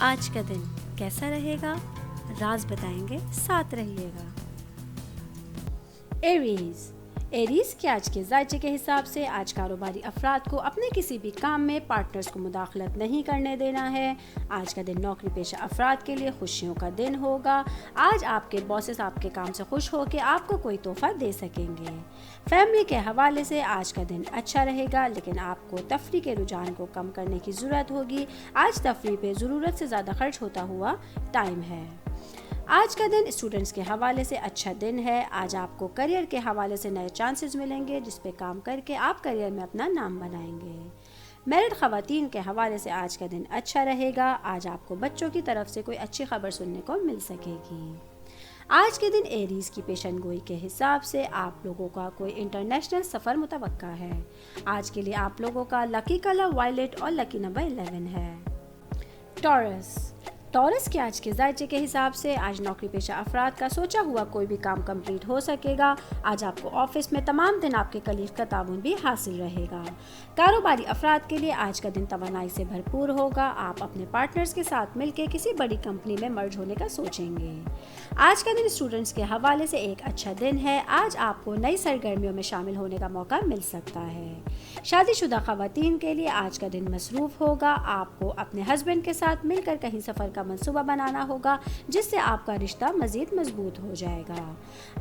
آج کا دن کیسا رہے گا؟ راز بتائیں گے، ساتھ رہیے گا۔ ایریز کے آج کے ذائچے کے حساب سے آج کاروباری افراد کو اپنے کسی بھی کام میں پارٹنرز کو مداخلت نہیں کرنے دینا ہے۔ آج کا دن نوکری پیشہ افراد کے لیے خوشیوں کا دن ہوگا۔ آج آپ کے باسز آپ کے کام سے خوش ہو کے آپ کو کوئی تحفہ دے سکیں گے۔ فیملی کے حوالے سے آج کا دن اچھا رہے گا، لیکن آپ کو تفریح کے رجحان کو کم کرنے کی ضرورت ہوگی۔ آج تفریح پہ ضرورت سے زیادہ خرچ ہوتا ہوا ٹائم ہے۔ آج کا دن اسٹوڈنٹس کے حوالے سے اچھا دن ہے۔ آج آپ کو کریئر کے حوالے سے نئے چانسز ملیں گے، جس پہ کام کر کے آپ کریئر میں اپنا نام بنائیں گے۔ میرڈ خواتین کے حوالے سے آج کا دن اچھا رہے گا۔ آج آپ کو بچوں کی طرف سے کوئی اچھی خبر سننے کو مل سکے گی۔ آج کے دن ایریز کی پیشن گوئی کے حساب سے آپ لوگوں کا کوئی انٹرنیشنل سفر متوقع ہے۔ آج کے لیے آپ لوگوں کا لکی کلر وائلٹ اور لکی نمبر 11 ہے۔ ٹورس کے آج کے ذائچے کے حساب سے آج نوکری پیشہ افراد کا سوچا ہوا کوئی بھی کام کمپلیٹ ہو سکے گا۔ آج آپ کو آفس میں تمام دن آپ کے کلیگ کا تعاون بھی حاصل رہے گا۔ کاروباری افراد کے لیے آج کا دن توانائی سے بھرپور ہوگا۔ آپ اپنے پارٹنرز کے ساتھ مل کے کسی بڑی کمپنی میں مرج ہونے کا سوچیں گے۔ آج کا دن اسٹوڈنٹس کے حوالے سے ایک اچھا دن ہے۔ آج آپ کو نئی سرگرمیوں میں شامل ہونے کا موقع مل سکتا ہے۔ شادی شدہ خواتین کے لیے آج کا دن مصروف ہوگا۔ آپ کو اپنے ہسبینڈ کے ساتھ مل کر کہیں سفر کا منصوبہ بنانا ہوگا، جس سے آپ کا رشتہ مزید مضبوط ہو جائے گا۔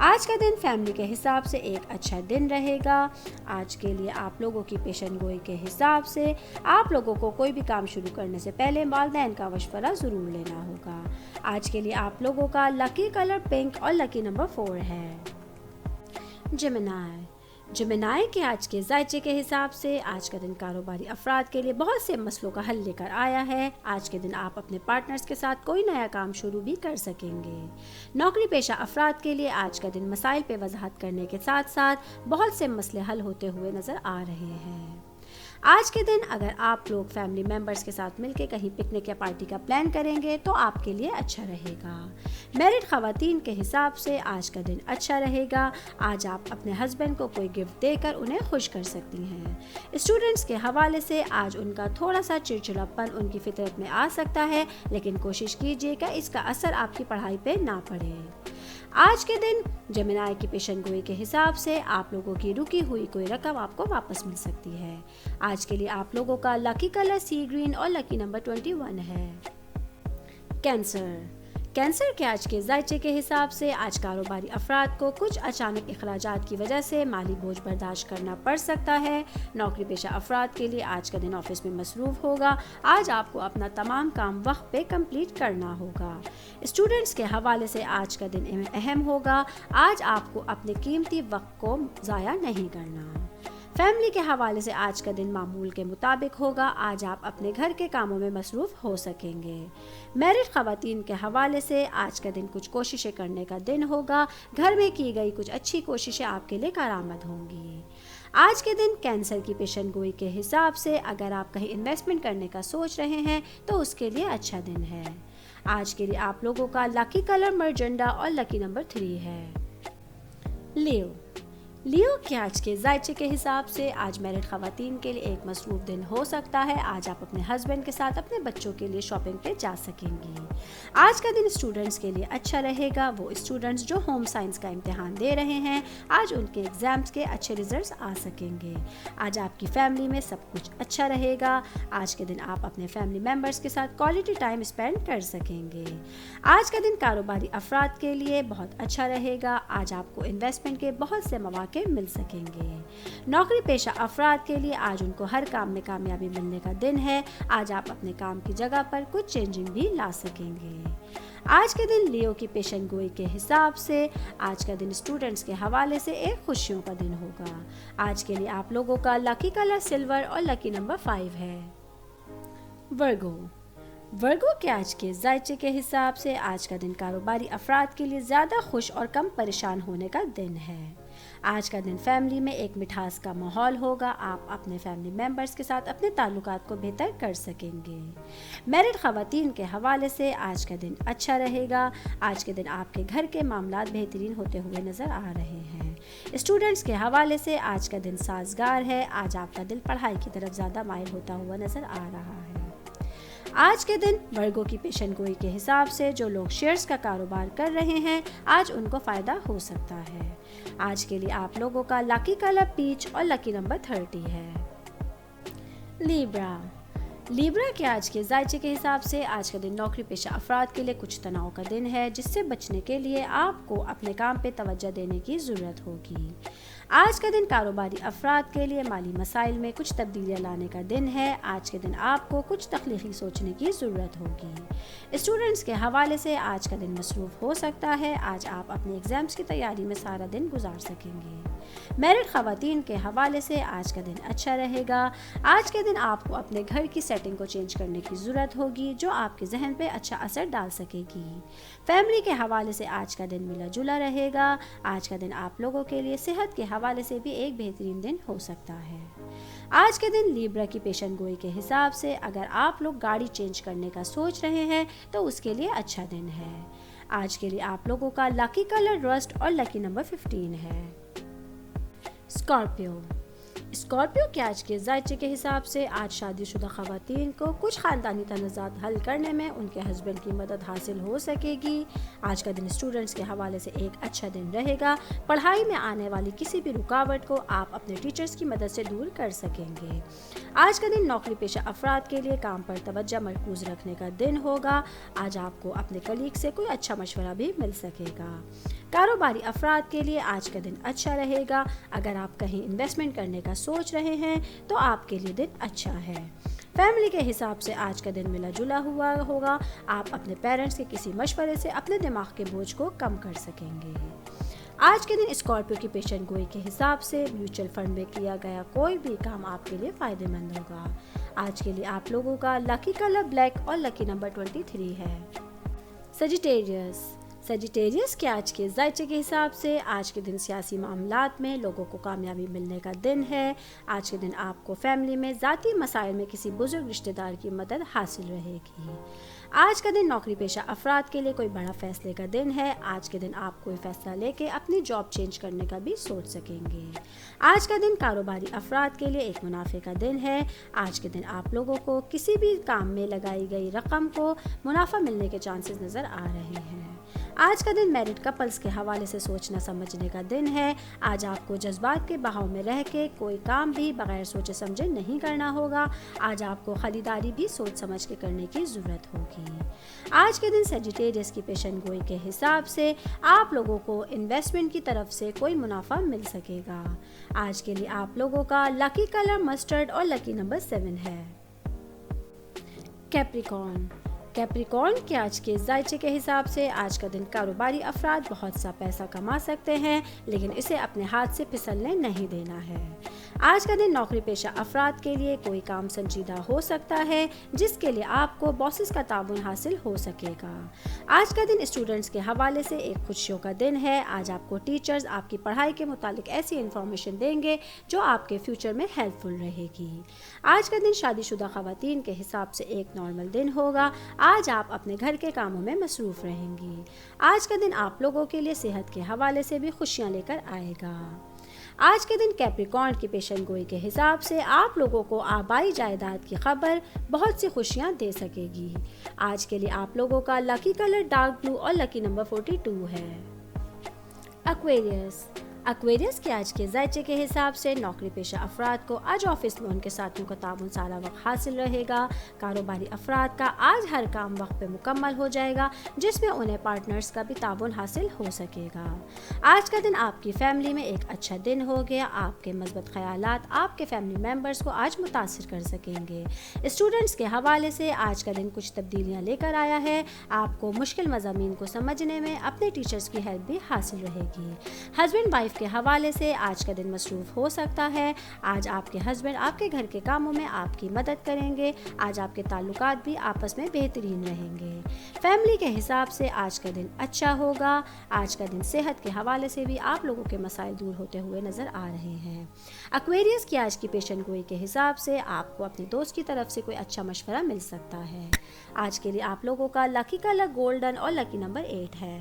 آج کا دن فیملی کے حساب سے ایک اچھا دن رہے گا۔ آج کے لیے آپ لوگوں کی پیشن گوئی کے حساب سے آپ لوگوں کو کوئی بھی کام شروع کرنے سے پہلے والدین کا مشورہ ضرور لینا ہوگا۔ آج کے لیے آپ لوگوں کا لکی کلر پنک اور لکی نمبر 4 ہے۔ جیمنائی کے آج کے ذائچے کے حساب سے آج کا دن کاروباری افراد کے لیے بہت سے مسئلوں کا حل لے کر آیا ہے۔ آج کے دن آپ اپنے پارٹنرز کے ساتھ کوئی نیا کام شروع بھی کر سکیں گے۔ نوکری پیشہ افراد کے لیے آج کا دن مسائل پہ وضاحت کرنے کے ساتھ ساتھ بہت سے مسئلے حل ہوتے ہوئے نظر آ رہے ہیں۔ آج کے دن اگر آپ لوگ فیملی ممبرز کے ساتھ مل کے کہیں پکنک یا پارٹی کا پلان کریں گے تو آپ کے لیے اچھا رہے گا۔ میرڈ خواتین کے حساب سے آج کا دن اچھا رہے گا۔ آج آپ اپنے ہسبینڈ کو کوئی گفٹ دے کر انہیں خوش کر سکتی ہیں۔ اسٹوڈنٹس کے حوالے سے آج ان کا تھوڑا سا چڑچڑاپن ان کی فطرت میں آ سکتا ہے، لیکن کوشش کیجیے کہ اس کا اثر آپ کی پڑھائی پہ نہ پڑے۔ آج کے دن جیمنائی کی پیشن گوئی کے حساب سے آپ لوگوں کی رکی ہوئی کوئی رقم آپ کو واپس مل سکتی ہے۔ آج کے لیے آپ لوگوں کا لکی کلر سی گرین اور لکی نمبر 21 ہے۔ کینسر کے آج کے ذائچے کے حساب سے آج کاروباری افراد کو کچھ اچانک اخراجات کی وجہ سے مالی بوجھ برداشت کرنا پڑ سکتا ہے۔ نوکری پیشہ افراد کے لیے آج کا دن آفس میں مصروف ہوگا۔ آج آپ کو اپنا تمام کام وقت پہ کمپلیٹ کرنا ہوگا۔ اسٹوڈنٹس کے حوالے سے آج کا دن اہم ہوگا۔ آج آپ کو اپنے قیمتی وقت کو ضائع نہیں کرنا۔ فیملی کے حوالے سے آج کا دن معمول کے مطابق ہوگا۔ آج آپ اپنے گھر کے کاموں میں مصروف ہو سکیں گے۔ میرڈ خواتین کے حوالے سے آج کا دن کچھ کوششیں کرنے کا دن ہوگا۔ گھر میں کی گئی کچھ اچھی کوششیں آپ کے لیے کارآمد ہوں گی۔ آج کے دن کینسر کی پیشن گوئی کے حساب سے اگر آپ کہیں انویسٹمنٹ کرنے کا سوچ رہے ہیں تو اس کے لیے اچھا دن ہے۔ آج کے لیے آپ لوگوں کا لکی کلر مرجنڈا اور لکی نمبر 3 ہے۔ لیو کے آج کے ذائچے کے حساب سے آج میرڈ خواتین کے لیے ایک مصروف دن ہو سکتا ہے۔ آج آپ اپنے ہسبینڈ کے ساتھ اپنے بچوں کے لیے شاپنگ پہ جا سکیں گی۔ آج کا دن اسٹوڈنٹس کے لیے اچھا رہے گا۔ وہ اسٹوڈنٹس جو ہوم سائنس کا امتحان دے رہے ہیں، آج ان کے ایگزامز کے اچھے ریزلٹس آ سکیں گے۔ آج آپ کی فیملی میں سب کچھ اچھا رہے گا۔ آج کے دن آپ اپنے فیملی ممبرس کے ساتھ کوالٹی ٹائم اسپینڈ کر سکیں گے۔ آج کا دن کاروباری افراد کے لیے بہت اچھا رہے گا۔ آج آپ کو انویسٹمنٹ کے بہت سے مواقع مل سکیں گے۔ نوکری پیشہ افراد کے لیے آج ان کو ہر کام میں کامیابی ملنے کا دن ہے۔ آج آپ اپنے کام کی جگہ پر کچھ چینجنگ بھی لا سکیں گے۔ آج کے دن لیو کی پیشن گوئی کے حساب سے آج کا دن اسٹوڈنٹس کے حوالے سے ایک خوشیوں کا دن ہوگا۔ آج کے لیے آپ لوگوں کا لکی کلر سلور اور لکی نمبر 5 ہے۔ ورگو کے آج کے ذائچے کے حساب سے آج کا دن کاروباری افراد کے لیے زیادہ خوش اور کم پریشان ہونے کا دن ہے۔ آج کا دن فیملی میں ایک مٹھاس کا ماحول ہوگا۔ آپ اپنے فیملی ممبرز کے ساتھ اپنے تعلقات کو بہتر کر سکیں گے۔ میرڈ خواتین کے حوالے سے آج کا دن اچھا رہے گا۔ آج کے دن آپ کے گھر کے معاملات بہترین ہوتے ہوئے نظر آ رہے ہیں۔ اسٹوڈنٹس کے حوالے سے آج کا دن سازگار ہے۔ آج آپ کا دل پڑھائی کی طرف زیادہ مائل ہوتا ہوا نظر آ رہا ہے۔ آج کے دن ورگو کی پیشن گوئی کے حساب سے جو لوگ شیئرز کا کاروبار کر رہے ہیں آج ان کو فائدہ ہو سکتا ہے۔ آج کے لیے آپ لوگوں کا لکی کلر پیچ اور لکی نمبر 30 ہے۔ لیبرا کے آج کے ذائچے کے حساب سے آج کا دن نوکری پیشہ افراد کے لیے کچھ تناؤ کا دن ہے، جس سے بچنے کے لیے آپ کو اپنے کام پہ توجہ دینے کی ضرورت ہوگی۔ آج کا دن کاروباری افراد کے لیے مالی مسائل میں کچھ تبدیلیاں لانے کا دن ہے۔ آج کے دن آپ کو کچھ تخلیقی سوچنے کی ضرورت ہوگی۔ اسٹوڈنٹس کے حوالے سے آج کا دن مصروف ہو سکتا ہے۔ آج آپ اپنے ایگزامز کی تیاری میں سارا دن گزار سکیں گے۔ میرڈ خواتین کے حوالے سے آج کا دن اچھا رہے گا۔ آج کے دن آپ کو اپنے گھر کی سیٹنگ کو چینج کرنے کی ضرورت ہوگی، جو آپ کے ذہن پہ اچھا اثر ڈال سکے گی۔ فیملی کے حوالے سے آج کا دن ملا جلا رہے گا۔ آج کا دن آپ لوگوں کے لیے صحت کے حوالے سے بھی ایک بہترین دن ہو سکتا ہے۔ آج کے دن لیبرا کی پیشن گوئی کے حساب سے اگر آپ لوگ گاڑی چینج کرنے کا سوچ رہے ہیں تو اس کے لیے اچھا دن ہے۔ آج کے لیے آپ لوگوں کا لکی کلر رسٹ اور لکی نمبر 15 ہے۔ اسکارپیو کے آج کے ذائچے کے حساب سے آج شادی شدہ خواتین کو کچھ خاندانی تنازعات حل کرنے میں ان کے ہسبینڈ کی مدد حاصل ہو سکے گی۔ آج کا دن اسٹوڈنٹس کے حوالے سے ایک اچھا دن رہے گا۔ پڑھائی میں آنے والی کسی بھی رکاوٹ کو آپ اپنے ٹیچرز کی مدد سے دور کر سکیں گے۔ آج کا دن نوکری پیشہ افراد کے لیے کام پر توجہ مرکوز رکھنے کا دن ہوگا۔ آج آپ کو اپنے کلیگ سے کوئی اچھا مشورہ بھی مل سکے گا۔ کاروباری افراد کے لیے آج کا دن اچھا رہے گا۔ اگر آپ کہیں انویسٹمنٹ کرنے کا سوچ رہے ہیں تو آپ کے لیے دن اچھا ہے۔ فیملی کے حساب سے آج کا دن ملا جلا ہوا ہوگا۔ آپ اپنے پیرنٹس کے کسی مشورے سے اپنے دماغ کے بوجھ کو کم کر سکیں گے۔ آج کے دن اسکارپیو کی پیشن گوئی کے حساب سے میوچل فنڈ میں کیا گیا کوئی بھی کام آپ کے لیے فائدہ مند ہوگا۔ آج کے لیے آپ لوگوں کا لکی کلر بلیک اور لکی نمبر 23 ہے۔ سیجیٹیریس کے آج کے ذائچے کے حساب سے آج کے دن سیاسی معاملات میں لوگوں کو کامیابی ملنے کا دن ہے۔ آج کے دن آپ کو فیملی میں ذاتی مسائل میں کسی بزرگ رشتہ دار کی مدد حاصل رہے گی۔ آج کا دن نوکری پیشہ افراد کے لیے کوئی بڑا فیصلے کا دن ہے۔ آج کے دن آپ کوئی فیصلہ لے کے اپنی جاب چینج کرنے کا بھی سوچ سکیں گے۔ آج کا دن کاروباری افراد کے لیے ایک منافع کا دن ہے۔ آج کے دن آپ لوگوں کو کسی بھی کام میں لگائی گئی رقم کو منافع ملنے کے چانسز نظر آ رہے ہیں۔ آج کا دن میرڈ کپلز کے حوالے سے سوچنا سمجھنے کا دن ہے۔ آج آپ کو جذبات کے بہاؤ میں رہ کے کوئی کام بھی بغیر سوچے سمجھے نہیں کرنا ہوگا۔ آج آپ کو خریداری بھی سوچ سمجھ کے کرنے کی ضرورت ہوگی۔ آج کے دن سیجیٹیریس کی پیشن گوئی کے حساب سے آپ لوگوں کو انویسٹمنٹ کی طرف سے کوئی منافع مل سکے گا۔ آج کے لیے آپ لوگوں کا لکی کلر مسٹرڈ اور لکی نمبر 7 ہے۔ کیپریکارن کے آج کے ذائچے کے حساب سے آج کا دن کاروباری افراد بہت سا پیسہ کما سکتے ہیں، لیکن اسے اپنے ہاتھ سے پھسلنے نہیں دینا ہے۔ آج کا دن نوکری پیشہ افراد کے لیے کوئی کام سنجیدہ ہو سکتا ہے، جس کے لیے آپ کو باسز کا تعاون حاصل ہو سکے گا۔ آج کا دن اسٹوڈنٹس کے حوالے سے ایک خوشیوں کا دن ہے۔ آج آپ کو ٹیچرز آپ کی پڑھائی کے متعلق ایسی انفارمیشن دیں گے جو آپ کے فیوچر میں ہیلپ فل رہے گی۔ آج کا دن شادی شدہ خواتین کے حساب سے ایک نارمل دن ہوگا۔ آج آپ اپنے گھر کے کاموں میں مصروف رہیں گی۔ آج کا دن آپ لوگوں کے لیے صحت کے حوالے سے بھی خوشیاں لے کر آئے گا۔ آج کے دن کیپریکارن کی پیشن گوئی کے حساب سے آپ لوگوں کو آبائی جائیداد کی خبر بہت سی خوشیاں دے سکے گی۔ آج کے لیے آپ لوگوں کا لکی کلر ڈارک بلو اور لکی نمبر 42 ہے۔ ایکویریس کے آج کے ذائچے کے حساب سے نوکری پیشہ افراد کو آج آفس میں ان کے ساتھیوں کا تعاون سارا وقت حاصل رہے گا۔ کاروباری افراد کا آج ہر کام وقت پہ مکمل ہو جائے گا، جس میں انہیں پارٹنرز کا بھی تعاون حاصل ہو سکے گا۔ آج کا دن آپ کی فیملی میں ایک اچھا دن ہو گیا۔ آپ کے مثبت خیالات آپ کے فیملی ممبرز کو آج متاثر کر سکیں گے۔ اسٹوڈنٹس کے حوالے سے آج کا دن کچھ تبدیلیاں لے کر آیا ہے۔ آپ کو مشکل مضامین کو سمجھنے میں اپنے ٹیچرز کی ہیلپ بھی حاصل رہے گی۔ ہسبینڈ وائف کے حوالے سے آج کا دن مصروف ہو سکتا ہے۔ آج آپ کے ہسبینڈ آپ کے گھر کے کاموں میں آپ کی مدد کریں گے۔ آج آپ کے تعلقات بھی آپس میں بہترین رہیں گے۔ فیملی کے حساب سے آج کا دن اچھا ہوگا۔ آج کا دن صحت کے حوالے سے بھی آپ لوگوں کے مسائل دور ہوتے ہوئے نظر آ رہے ہیں۔ ایکویریس کی آج کی پیشن گوئی کے حساب سے آپ کو اپنے دوست کی طرف سے کوئی اچھا مشورہ مل سکتا ہے۔ آج کے لیے آپ لوگوں کا لکی کلر گولڈن اور لکی نمبر 8 ہے۔